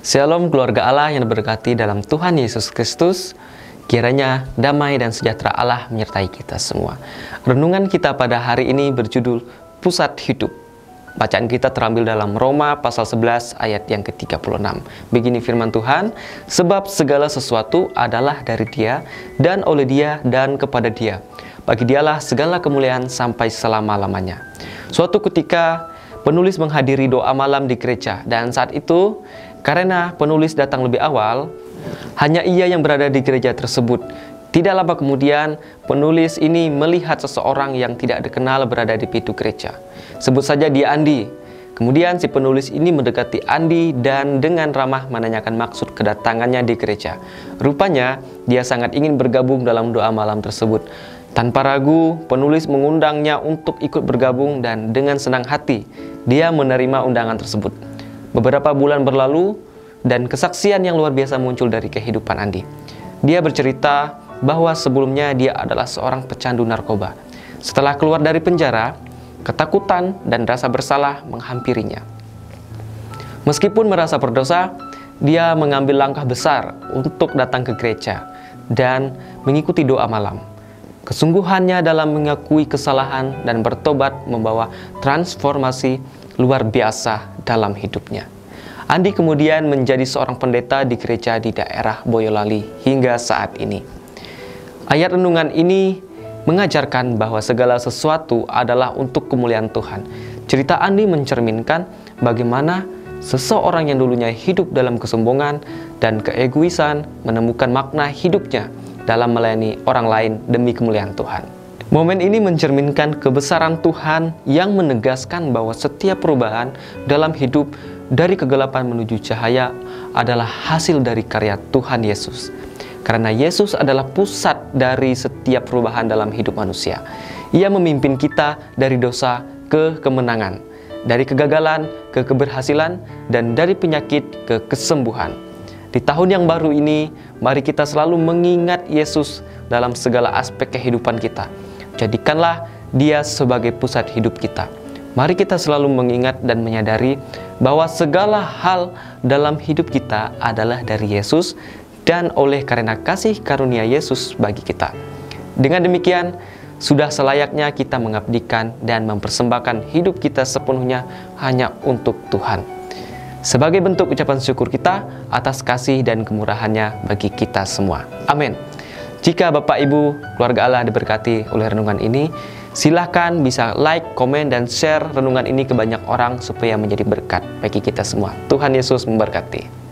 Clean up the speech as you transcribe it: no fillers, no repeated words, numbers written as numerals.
Shalom keluarga Allah yang diberkati dalam Tuhan Yesus Kristus. Kiranya damai dan sejahtera Allah menyertai kita semua. Renungan kita pada hari ini berjudul Pusat Hidup. Bacaan kita terambil dalam Roma pasal 11 ayat yang ke-36. Begini firman Tuhan, sebab segala sesuatu adalah dari Dia, dan oleh Dia, dan kepada Dia. Bagi Dialah segala kemuliaan sampai selama-lamanya. Suatu ketika penulis menghadiri doa malam di gereja, dan saat itu karena penulis datang lebih awal, hanya ia yang berada di gereja tersebut. Tidak lama kemudian, penulis ini melihat seseorang yang tidak dikenal berada di pintu gereja. Sebut saja dia Andi. Kemudian si penulis ini mendekati Andi dan dengan ramah menanyakan maksud kedatangannya di gereja. Rupanya, dia sangat ingin bergabung dalam doa malam tersebut. Tanpa ragu, penulis mengundangnya untuk ikut bergabung dan dengan senang hati, dia menerima undangan tersebut. Beberapa bulan berlalu dan kesaksian yang luar biasa muncul dari kehidupan Andi. Dia bercerita bahwa sebelumnya dia adalah seorang pecandu narkoba. Setelah keluar dari penjara, ketakutan dan rasa bersalah menghampirinya. Meskipun merasa berdosa, dia mengambil langkah besar untuk datang ke gereja dan mengikuti doa malam. Kesungguhannya dalam mengakui kesalahan dan bertobat membawa transformasi luar biasa dalam hidupnya. Andi kemudian menjadi seorang pendeta di gereja di daerah Boyolali hingga saat ini. Ayat renungan ini mengajarkan bahwa segala sesuatu adalah untuk kemuliaan Tuhan. Cerita Andi mencerminkan bagaimana seseorang yang dulunya hidup dalam kesombongan dan keegoisan menemukan makna hidupnya dalam melayani orang lain demi kemuliaan Tuhan. Momen ini mencerminkan kebesaran Tuhan yang menegaskan bahwa setiap perubahan dalam hidup dari kegelapan menuju cahaya adalah hasil dari karya Tuhan Yesus. Karena Yesus adalah pusat dari setiap perubahan dalam hidup manusia. Ia memimpin kita dari dosa ke kemenangan, dari kegagalan ke keberhasilan, dan dari penyakit ke kesembuhan. Di tahun yang baru ini, mari kita selalu mengingat Yesus dalam segala aspek kehidupan kita. Jadikanlah Dia sebagai pusat hidup kita. Mari kita selalu mengingat dan menyadari bahwa segala hal dalam hidup kita adalah dari Yesus dan oleh karena kasih karunia Yesus bagi kita. Dengan demikian, sudah selayaknya kita mengabdikan dan mempersembahkan hidup kita sepenuhnya hanya untuk Tuhan. Sebagai bentuk ucapan syukur kita atas kasih dan kemurahannya bagi kita semua. Amin. Jika Bapak Ibu keluarga Allah diberkati oleh renungan ini, silahkan bisa like, komen, dan share renungan ini ke banyak orang supaya menjadi berkat bagi kita semua. Tuhan Yesus memberkati.